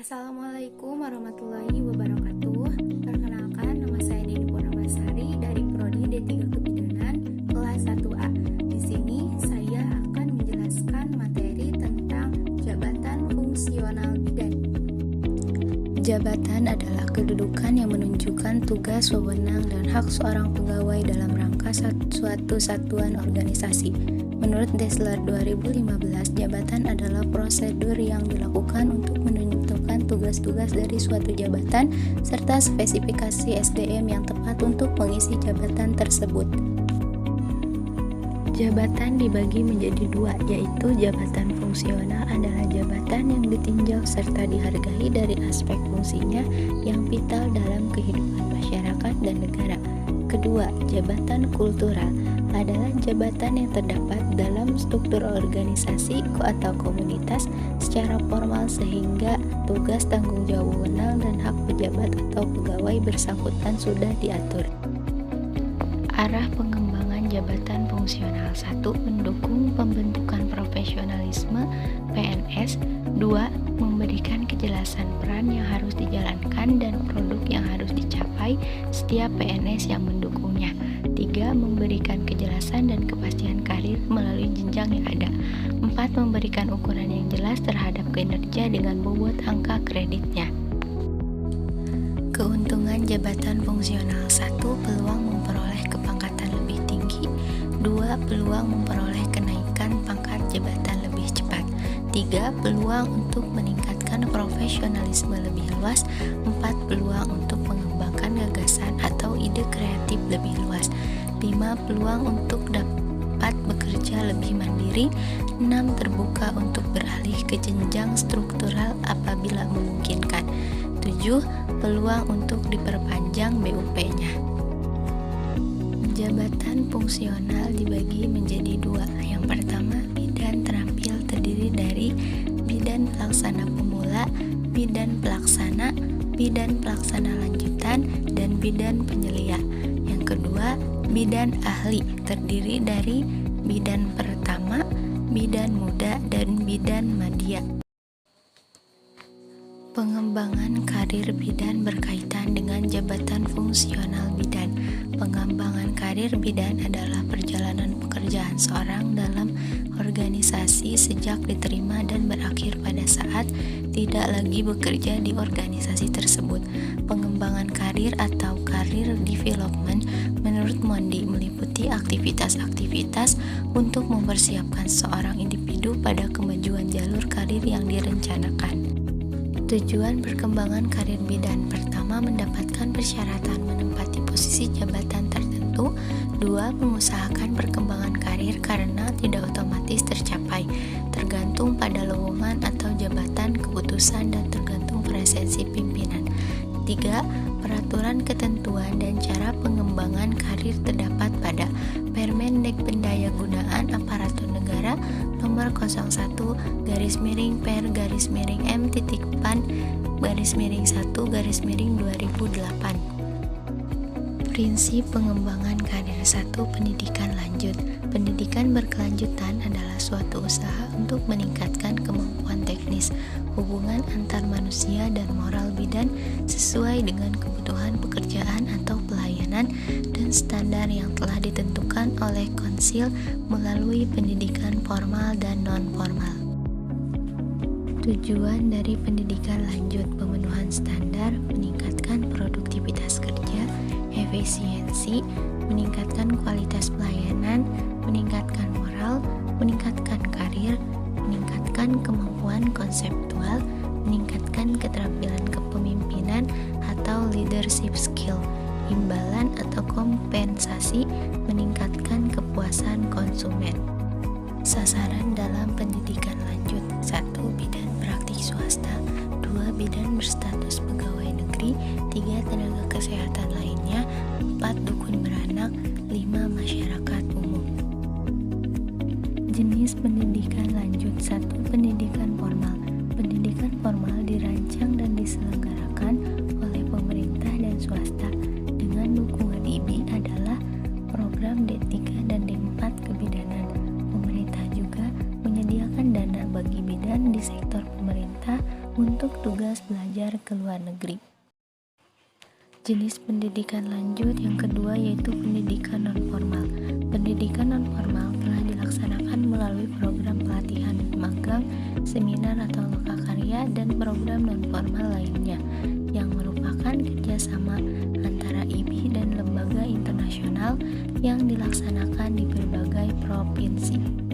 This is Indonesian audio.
Assalamualaikum warahmatullahi wabarakatuh. Perkenalkan, nama saya Deni Purnamasari dari Prodi D3 Kebidanan kelas 1A. Di sini saya akan menjelaskan materi tentang jabatan fungsional bidan. Jabatan adalah kedudukan yang menunjukkan tugas, wewenang, dan hak seorang pegawai dalam rangka suatu satuan organisasi. Menurut Dessler 2015, jabatan adalah prosedur yang dilakukan untuk menentukan tugas-tugas dari suatu jabatan serta spesifikasi SDM yang tepat untuk mengisi jabatan tersebut. Jabatan dibagi menjadi dua, yaitu jabatan fungsional adalah jabatan yang ditinjau serta dihargai dari aspek fungsinya yang vital dalam kehidupan masyarakat dan negara. Kedua, jabatan kultural adalah jabatan yang terdapat dalam struktur organisasi atau komunitas secara formal sehingga tugas, tanggung jawab, wewenang, dan hak pejabat atau pegawai bersangkutan sudah diatur. Arah pengembangan jabatan fungsional: 1. Mendukung pembentukan profesionalisme PNS. 2. Memberikan kejelasan peran yang harus dijalankan dan produk yang harus dicapai setiap PNS yang mendukungnya. 3. Memberikan kejelasan dan kepastian karir melalui jenjang yang ada. 4. Memberikan ukuran yang jelas terhadap kinerja dengan bobot angka kreditnya. Keuntungan jabatan fungsional: 1. Peluang memperoleh kepangkatan lebih tinggi. 2. Peluang memperoleh kenaikan pangkat jabatan lebih cepat. 3. Peluang untuk meningkatkan profesionalisme lebih luas. 4. Peluang untuk mengembangkan gagasan atau ide kreatif lebih luas. 5. Peluang untuk dapat bekerja lebih mandiri. 6. Terbuka untuk beralih ke jenjang struktural apabila memungkinkan. 7. Peluang untuk diperpanjang BUP-nya. Jabatan fungsional dibagi menjadi dua. Yang pertama, bidan terampil terdiri dari bidan pelaksana pemula, bidan pelaksana lanjutan, dan bidan penyelia. Yang kedua, bidan ahli terdiri dari bidan pertama, bidan muda, dan bidan madya. Pengembangan karir bidan berkaitan dengan jabatan fungsional bidan. Pengembangan karir bidan adalah perjalanan pekerjaan seorang dalam organisasi sejak diterima dan berakhir pada saat tidak lagi bekerja di organisasi tersebut. Pengembangan karir atau career development menurut Mondi meliputi aktivitas-aktivitas untuk mempersiapkan seorang individu pada kemajuan jalur karir yang direncanakan. Tujuan perkembangan karir bidan: pertama, mendapatkan persyaratan menempati posisi jabatan tertentu. 2. Mengusahakan perkembangan karir karena tidak otomatis tercapai, tergantung pada lowongan atau jabatan keputusan dan tergantung presensi pimpinan. 3. Peraturan, ketentuan, dan cara pengembangan karir terdapat pada Permendek Pendayagunaan Aparatur Negara Nomor 01/Per-M.Pan/1/2008. Prinsip pengembangan karir: 1. Pendidikan lanjut. Pendidikan berkelanjutan adalah suatu usaha untuk meningkatkan kemampuan teknis, hubungan antar manusia, dan moral bidan sesuai dengan kebutuhan pekerjaan atau pelayanan dan standar yang telah ditentukan oleh konsil melalui pendidikan formal dan non-formal. Tujuan dari pendidikan lanjut: pemenuhan standar, meningkatkan produktivitas kerja, efisiensi, meningkatkan kualitas pelayanan, meningkatkan moral, meningkatkan karir, meningkatkan kemampuan konseptual, meningkatkan keterampilan kepemimpinan atau leadership skill, imbalan atau kompensasi, meningkatkan kepuasan konsumen. Sasaran dalam pendidikan lanjut: 1. Bidan praktik swasta. 2. Bidan berstatus pegawai negeri. 3. Tenaga kesehatan lainnya. 4. Dukun beranak. 5. Masyarakat umum. Jenis pendidikan lanjut: 1. Pendidikan formal. Pendidikan formal dirancang dan diselenggarakan oleh pemerintah dan swasta dengan dukungan IBI adalah program D3 dan D4 kebidanan. Pemerintah juga menyediakan dana bagi bidan di sektor pemerintah untuk untuk tugas belajar ke luar negeri. Jenis pendidikan lanjut yang kedua yaitu pendidikan non-formal. Pendidikan non-formal telah dilaksanakan melalui program pelatihan magang, seminar atau lokakarya, dan program non-formal lainnya yang merupakan kerjasama antara IPI dan lembaga internasional yang dilaksanakan di berbagai provinsi.